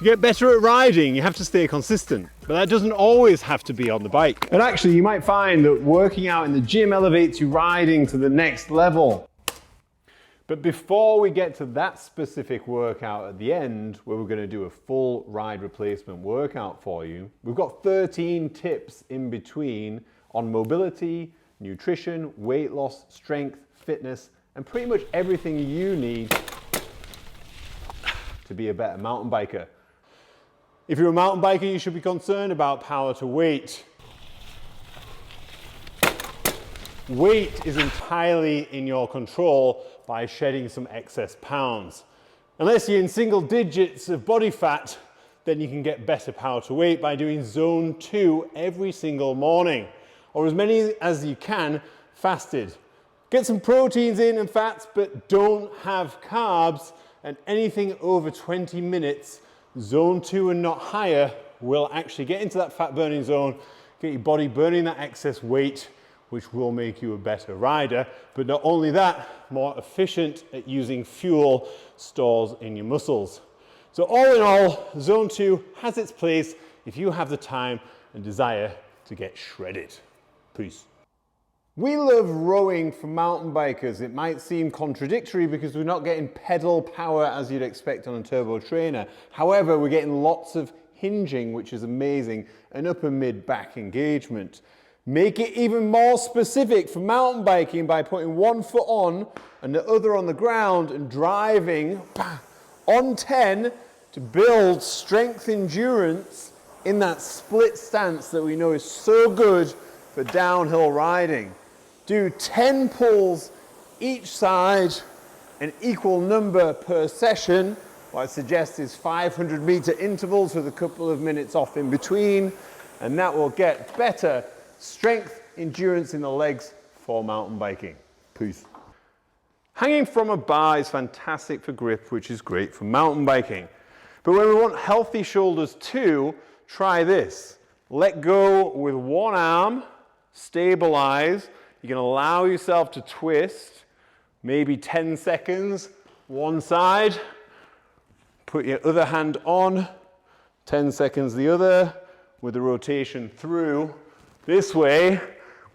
To get better at riding, you have to stay consistent, but that doesn't always have to be on the bike. And actually, you might find that working out in the gym elevates you riding to the next level. But before we get to that specific workout at the end, where we're going to do a full ride replacement workout for you, we've got 13 tips in between on mobility, nutrition, weight loss, strength, fitness, and pretty much everything you need to be a better mountain biker. If you're a mountain biker, you should be concerned about power to weight. Weight is entirely in your control by shedding some excess pounds. Unless you're in single digits of body fat, then you can get better power to weight by doing zone 2 every single morning, or as many as you can fasted. Get some proteins in and fats, but don't have carbs, and anything over 20 minutes, zone 2 and not higher, will actually get into that fat burning zone, get your body burning that excess weight, which will make you a better rider. But not only that, more efficient at using fuel stores in your muscles. So all in all, zone 2 has its place if you have the time and desire to get shredded. Peace. We love rowing for mountain bikers. It might seem contradictory because we're not getting pedal power as you'd expect on a turbo trainer. However, we're getting lots of hinging, which is amazing, and upper mid-back engagement. Make it even more specific for mountain biking by putting one foot on and the other on the ground and driving on 10 to build strength endurance in that split stance that we know is so good for downhill riding. Do 10 pulls each side, an equal number per session. What I suggest is 500-meter intervals with a couple of minutes off in between, and that will get better strength, endurance in the legs for mountain biking. Peace. Hanging from a bar is fantastic for grip, which is great for mountain biking. But when we want healthy shoulders too, try this. Let go with one arm, stabilize. You can allow yourself to twist, maybe 10 seconds, one side. Put your other hand on, 10 seconds the other, with the rotation through. This way,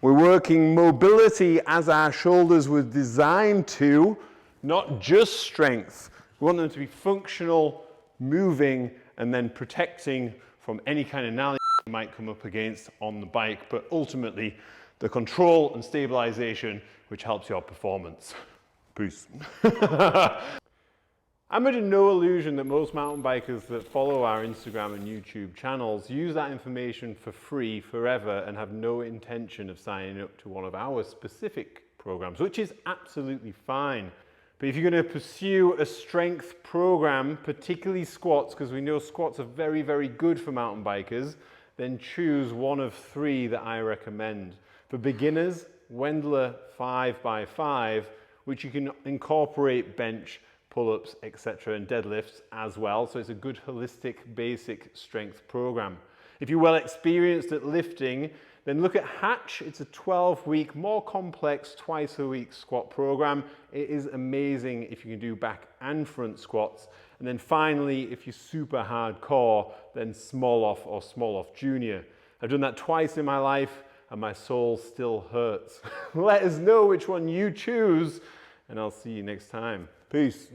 we're working mobility as our shoulders were designed to, not just strength. We want them to be functional, moving, and then protecting from any kind of gnarly you might come up against on the bike, but ultimately, the control and stabilization which helps your performance. Peace. I'm under no illusion that most mountain bikers that follow our Instagram and YouTube channels use that information for free forever and have no intention of signing up to one of our specific programs, which is absolutely fine. But if you're going to pursue a strength program, particularly squats, because we know squats are very, very good for mountain bikers, then choose one of 3 that I recommend. For beginners, Wendler 5x5, which you can incorporate bench, pull-ups, etc., and deadlifts as well. So it's a good holistic basic strength program. If you're well experienced at lifting, then look at Hatch. It's a 12-week, more complex, twice-a-week squat program. It is amazing if you can do back and front squats. And then finally, if you're super hardcore, then Small-Off or Small-Off Junior. I've done that twice in my life, and my soul still hurts. Let us know which one you choose, and I'll see you next time. Peace.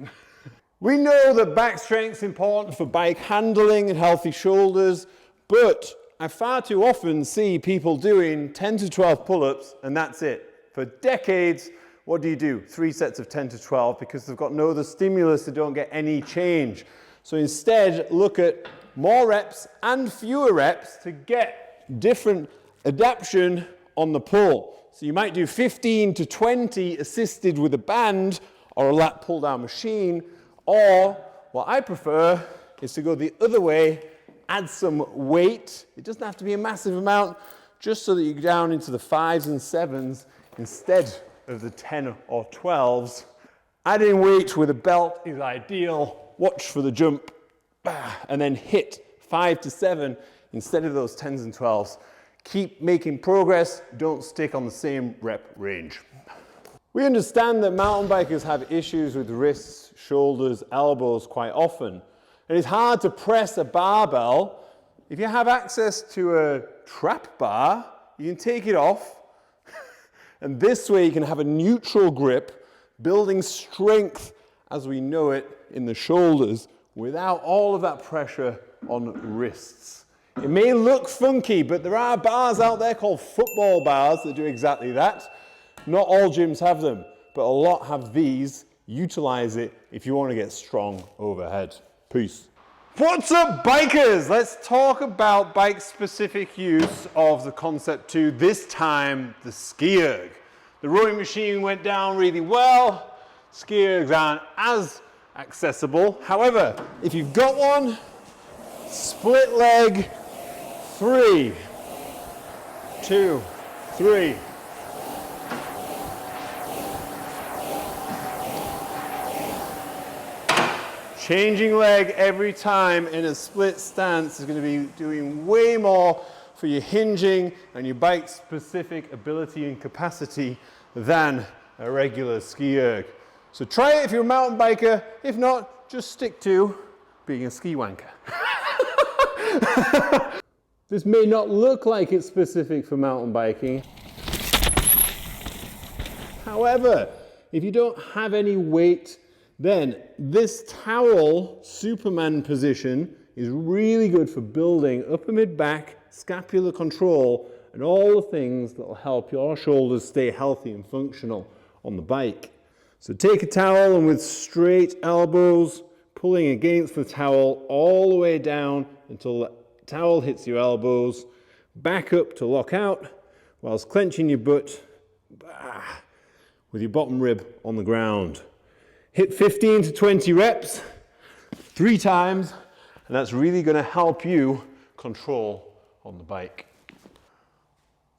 We know that back strength is important for bike handling and healthy shoulders, but I far too often see people doing 10 to 12 pull-ups and that's it. For decades, what do? 3 sets of 10 to 12 because they've got no other stimulus, they don't get any change. So instead, look at more reps and fewer reps to get different adaptation on the pull. So you might do 15 to 20 assisted with a band or a lat pull down machine, or what I prefer is to go the other way, add some weight. It doesn't have to be a massive amount, just so that you go down into the 5s and 7s instead of the 10 or 12s. Adding weight with a belt is ideal. Watch for the jump, and then hit 5 to 7 instead of those 10s and 12s. Keep making progress, don't stick on the same rep range. We understand that mountain bikers have issues with wrists, shoulders, elbows quite often. And it's hard to press a barbell. If you have access to a trap bar, you can take it off. And this way you can have a neutral grip, building strength as we know it in the shoulders without all of that pressure on wrists. It may look funky, but there are bars out there called football bars that do exactly that. Not all gyms have them, but a lot have these. Utilize it if you want to get strong overhead. Peace. What's up, bikers? Let's talk about bike-specific use of the Concept 2, this time the Ski Erg. The rowing machine went down really well. Ski Ergs aren't as accessible. However, if you've got one, split leg, 3, 2, 3. Changing leg every time in a split stance is going to be doing way more for your hinging and your bike-specific ability and capacity than a regular ski erg. So try it if you're a mountain biker. If not, just stick to being a ski wanker. This may not look like it's specific for mountain biking. However, if you don't have any weight, then this towel Superman position is really good for building upper mid-back, scapular control, and all the things that will help your shoulders stay healthy and functional on the bike. So take a towel and with straight elbows, pulling against the towel all the way down until the towel hits your elbows, back up to lock out, whilst clenching your butt with your bottom rib on the ground. Hit 15 to 20 reps, 3 times, and that's really going to help you control on the bike.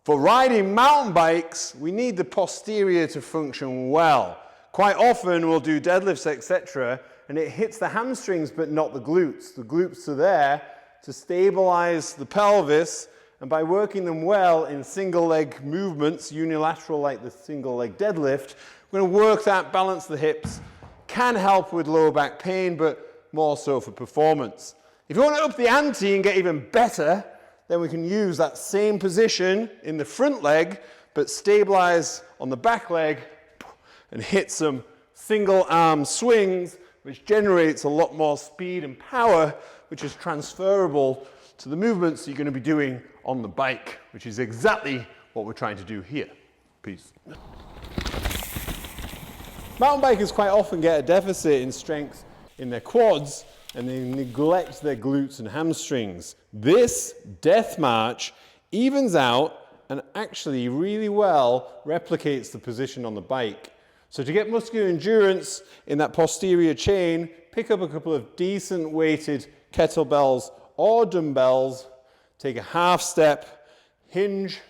For riding mountain bikes, we need the posterior to function well. Quite often we'll do deadlifts, etc., and it hits the hamstrings but not the glutes. The glutes are there to stabilize the pelvis, and by working them well in single leg movements, unilateral like the single leg deadlift, we're going to work that, balance the hips, can help with lower back pain, but more so for performance. If you want to up the ante and get even better, then we can use that same position in the front leg, but stabilize on the back leg and hit some single arm swings, which generates a lot more speed and power, which is transferable to the movements you're going to be doing on the bike, which is exactly what we're trying to do here. Peace. Mountain bikers quite often get a deficit in strength in their quads and they neglect their glutes and hamstrings. This death march evens out and actually really well replicates the position on the bike. So to get muscular endurance in that posterior chain, pick up a couple of decent weighted kettlebells or dumbbells, take a half step, hinge,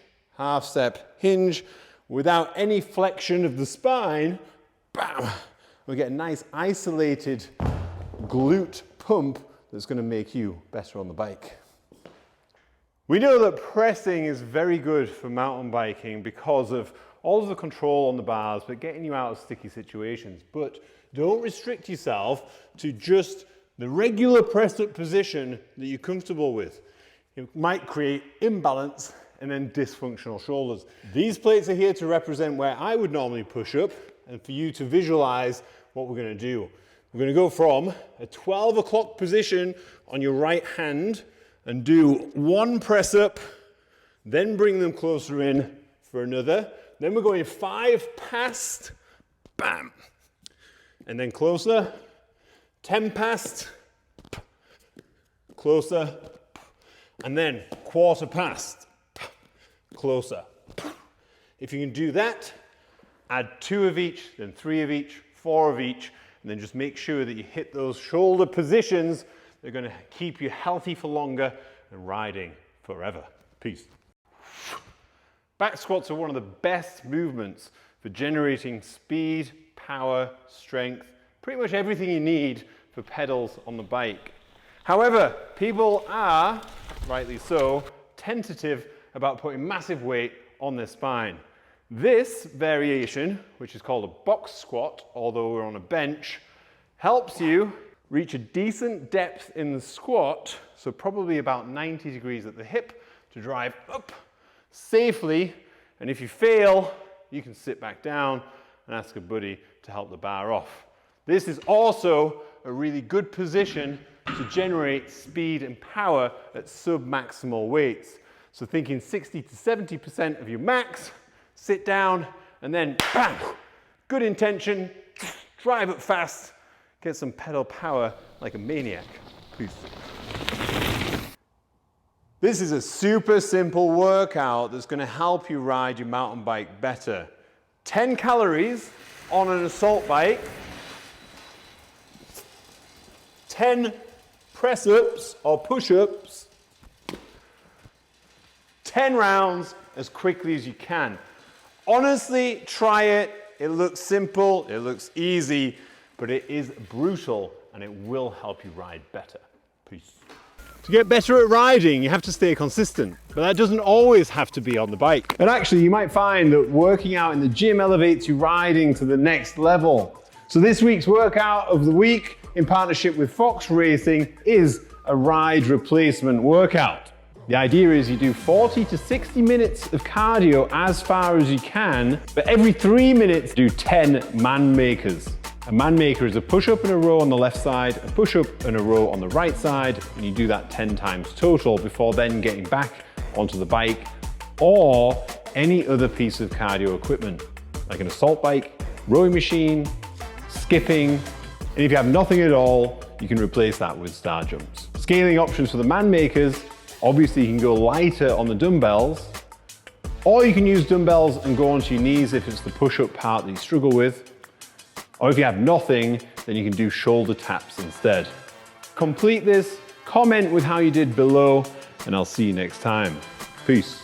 without any flexion of the spine, bam, we get a nice isolated glute pump that's going to make you better on the bike. We know that pressing is very good for mountain biking because of all of the control on the bars, but getting you out of sticky situations. But don't restrict yourself to just the regular press-up position that you're comfortable with. It might create imbalance and then dysfunctional shoulders. These plates are here to represent where I would normally push up and for you to visualize what we're going to do. We're going to go from a 12 o'clock position on your right hand and do 1 press up, then bring them closer in for another. Then we're going 5 past, bam, and then closer, 10 past, closer, and then quarter past, closer. If you can do that, add 2 of each, then 3 of each, 4 of each, and then just make sure that you hit those shoulder positions. They're going to keep you healthy for longer and riding forever. Peace. Back squats are one of the best movements for generating speed, power, strength, pretty much everything you need for pedals on the bike. However, people are, rightly so, tentative about putting massive weight on their spine. This variation, which is called a box squat, although we're on a bench, helps you reach a decent depth in the squat, so probably about 90 degrees at the hip to drive up safely. And if you fail, you can sit back down and ask a buddy to help the bar off. This is also a really good position to generate speed and power at sub-maximal weights. So thinking 60 to 70% of your max, sit down, and then bam, good intention, drive it fast, get some pedal power like a maniac. Peace. This is a super simple workout that's going to help you ride your mountain bike better. 10 calories on an assault bike, 10 press-ups or push-ups, 10 rounds as quickly as you can. Honestly, try it. It looks simple, it looks easy, but it is brutal and it will help you ride better. Peace. To get better at riding, you have to stay consistent, but that doesn't always have to be on the bike. And actually, you might find that working out in the gym elevates you riding to the next level. So this week's workout of the week, in partnership with Fox Racing, is a ride replacement workout. The idea is you do 40 to 60 minutes of cardio as far as you can, but every 3 minutes do 10 man makers. A man maker is a push-up and a row on the left side, a push-up and a row on the right side, and you do that 10 times total before then getting back onto the bike or any other piece of cardio equipment, like an assault bike, rowing machine, skipping, and if you have nothing at all, you can replace that with star jumps. Scaling options for the man makers, obviously you can go lighter on the dumbbells, or you can use dumbbells and go onto your knees if it's the push-up part that you struggle with. Or if you have nothing, then you can do shoulder taps instead. Complete this, comment with how you did below, and I'll see you next time. Peace.